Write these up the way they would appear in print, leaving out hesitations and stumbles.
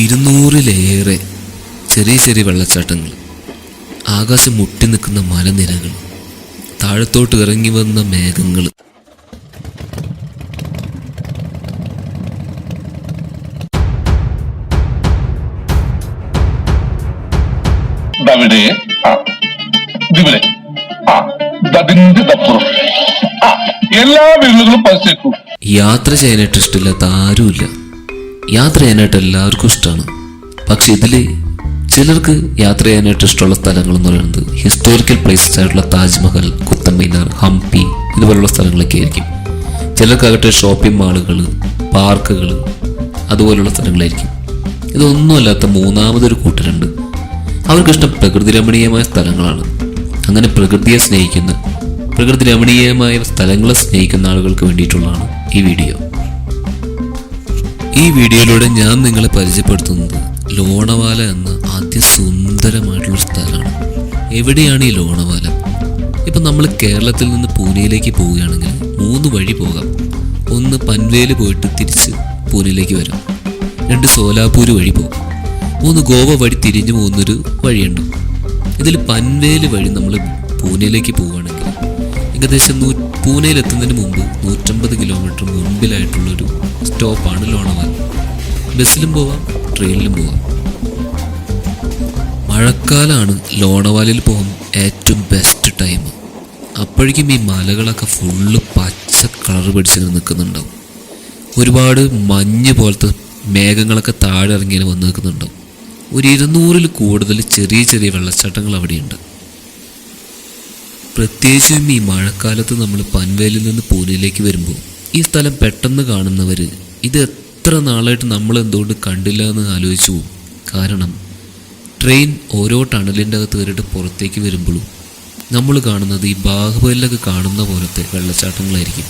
200-ലേറെ ചെറിയ ചെറിയ വെള്ളച്ചാട്ടങ്ങൾ, ആകാശം മുട്ടി നിൽക്കുന്ന മലനിരകൾ, താഴത്തോട്ട് ഇറങ്ങി വന്ന മേഘങ്ങൾ. എല്ലാ വീടുകളും പരിശോധിക്കൂ. യാത്ര ചെയ്യാനായിട്ട് ഇഷ്ടമില്ലാത്ത ആരുമില്ല. യാത്ര ചെയ്യാനായിട്ട് എല്ലാവർക്കും ഇഷ്ടമാണ്. പക്ഷെ ഇതിൽ ചിലർക്ക് യാത്ര ചെയ്യാനായിട്ട് ഇഷ്ടമുള്ള സ്ഥലങ്ങൾ എന്ന് പറയുന്നത് ഹിസ്റ്റോറിക്കൽ പ്ലേസസ് ആയിട്ടുള്ള താജ്മഹൽ, കുത്തബ് മിനാർ, ഹംപി ഇതുപോലുള്ള സ്ഥലങ്ങളൊക്കെ ആയിരിക്കും. ചിലർക്കാകട്ടെ ഷോപ്പിംഗ് മാളുകൾ, പാർക്കുകൾ അതുപോലുള്ള സ്ഥലങ്ങളായിരിക്കും. ഇതൊന്നുമല്ലാത്ത മൂന്നാമതൊരു കൂട്ടരുണ്ട്. അവർക്കിഷ്ടം പ്രകൃതി രമണീയമായ സ്ഥലങ്ങളാണ്. അങ്ങനെ പ്രകൃതി രമണീയമായ സ്ഥലങ്ങളെ സ്നേഹിക്കുന്ന ആളുകൾക്ക് വേണ്ടിയിട്ടുള്ളതാണ് ഈ വീഡിയോ. ഈ വീഡിയോയിലൂടെ ഞാൻ നിങ്ങളെ പരിചയപ്പെടുത്തുന്നത് ലോണവാല എന്ന അതിസുന്ദരമായിട്ടുള്ളൊരു സ്ഥലമാണ്. എവിടെയാണ് ഈ ലോണവാല? ഇപ്പം നമ്മൾ കേരളത്തിൽ നിന്ന് പൂനെയിലേക്ക് പോവുകയാണെങ്കിൽ 3 വഴി പോകാം. 1 പൻവേൽ പോയിട്ട് തിരിച്ച് പൂനെയിലേക്ക് വരാം. 2 സോലാപൂർ വഴി പോകും. 3 ഗോവ വഴി തിരിഞ്ഞു പോകുന്നൊരു വഴിയുണ്ട്. ഇതിൽ പൻവേൽ വഴി നമ്മൾ പൂനെയിലേക്ക് പോവുകയാണെങ്കിൽ ഏകദേശം പൂനെയിലെത്തുന്നതിന് മുമ്പ് 150 കിലോമീറ്റർ മുൻപിലായിട്ടുള്ളൊരു സ്റ്റോപ്പാണ് ലോണവാല. ബസ്സിലും പോവാം, ട്രെയിനിലും പോവാം. മഴക്കാലമാണ് ലോണവാലയിൽ പോകാൻ ഏറ്റവും ബെസ്റ്റ് ടൈം. അപ്പോഴേക്കും ഈ മലകളൊക്കെ ഫുള്ള് പച്ച കളർ പിടിച്ച് നിൽക്കുന്നുണ്ടാവും. ഒരുപാട് മഞ്ഞ് പോലത്തെ മേഘങ്ങളൊക്കെ താഴെ ഇറങ്ങിയാൽ വന്ന് നിൽക്കുന്നുണ്ടാവും. ഒരു 200-ൽ കൂടുതൽ ചെറിയ ചെറിയ വെള്ളച്ചാട്ടങ്ങൾ അവിടെയുണ്ട്. പ്രത്യേകിച്ചും ഈ മഴക്കാലത്ത് നമ്മൾ പൻവേലിൽ നിന്ന് പൂനെയിലേക്ക് വരുമ്പോൾ ഈ സ്ഥലം പെട്ടെന്ന് കാണുന്നവർ ഇത് എത്ര നാളായിട്ട് നമ്മൾ എന്തുകൊണ്ട് കണ്ടില്ല എന്ന് ആലോചിച്ചു പോകും. കാരണം ട്രെയിൻ ഓരോ ടണലിൻ്റെ അകത്ത് കയറിയിട്ട് പുറത്തേക്ക് വരുമ്പോഴും നമ്മൾ കാണുന്നത് ഈ ബാഹുബലിലൊക്കെ കാണുന്ന പോലത്തെ വെള്ളച്ചാട്ടങ്ങളായിരിക്കും.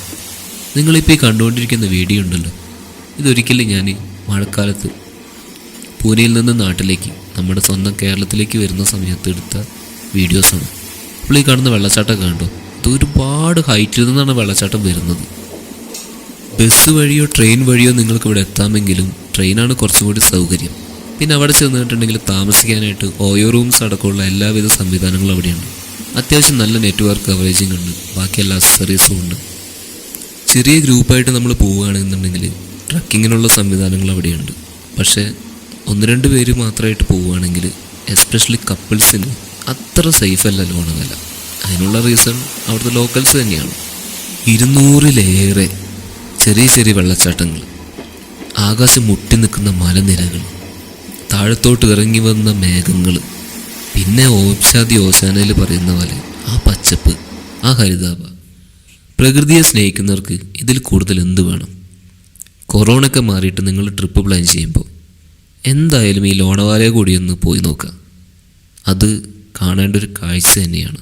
നിങ്ങളിപ്പോൾ ഈ കണ്ടുകൊണ്ടിരിക്കുന്ന വീഡിയോ ഉണ്ടല്ലോ, ഇതൊരിക്കലും ഞാൻ മഴക്കാലത്ത് പൂനെയിൽ നിന്ന് നാട്ടിലേക്ക് നമ്മുടെ സ്വന്തം കേരളത്തിലേക്ക് വരുന്ന സമയത്ത് എടുത്ത വീഡിയോസാണ്. അപ്പോൾ ഈ കാണുന്ന വെള്ളച്ചാട്ടമൊക്കെ കണ്ടോ, ഇത് ഒരുപാട് ഹൈറ്റിൽ നിന്നാണ് വെള്ളച്ചാട്ടം വരുന്നത്. ബസ് വഴിയോ ട്രെയിൻ വഴിയോ നിങ്ങൾക്ക് ഇവിടെ എത്താമെങ്കിലും ട്രെയിനാണ് കുറച്ചും കൂടി സൗകര്യം. പിന്നെ അവിടെ ചെന്നിട്ടുണ്ടെങ്കിൽ താമസിക്കാനായിട്ട് ഓയോ റൂംസ് അടക്കമുള്ള എല്ലാവിധ സംവിധാനങ്ങളും അവിടെയുണ്ട്. അത്യാവശ്യം നല്ല നെറ്റ്വർക്ക് കവറേജിങ് ഉണ്ട്, ബാക്കി എല്ലാ അക്സസറീസും ഉണ്ട്. ചെറിയ ഗ്രൂപ്പായിട്ട് നമ്മൾ പോവുകയാണെന്നുണ്ടെങ്കിൽ ട്രക്കിങ്ങിനുള്ള സംവിധാനങ്ങൾ അവിടെയുണ്ട്. പക്ഷേ 1-2 പേര് മാത്രമായിട്ട് പോവുകയാണെങ്കിൽ എസ്പെഷ്യലി കപ്പിൾസിന് അത്ര സേഫ് അല്ല ലോണവാല. അതിനുള്ള റീസൺ അവിടുത്തെ ലോക്കൽസ് തന്നെയാണ്. 200-ലേറെ ചെറിയ ചെറിയ വെള്ളച്ചാട്ടങ്ങൾ, ആകാശം മുട്ടി നിൽക്കുന്ന മലനിരകൾ, താഴത്തോട്ട് ഇറങ്ങി വന്ന മേഘങ്ങൾ, പിന്നെ ഓംശാദി ഓശാനയിൽ പറയുന്ന പോലെ ആ പച്ചപ്പ്, ആ ഹരിതാഭ. പ്രകൃതിയെ സ്നേഹിക്കുന്നവർക്ക് ഇതിൽ കൂടുതൽ എന്ത് വേണം? കൊറോണയൊക്കെ മാറിയിട്ട് നിങ്ങൾ ട്രിപ്പ് പ്ലാൻ ചെയ്യുമ്പോൾ എന്തായാലും ഈ ലോണവാലയെ കൂടി ഒന്ന് പോയി നോക്കാം. അത് കാണേണ്ട ഒരു കാഴ്ച തന്നെയാണ്.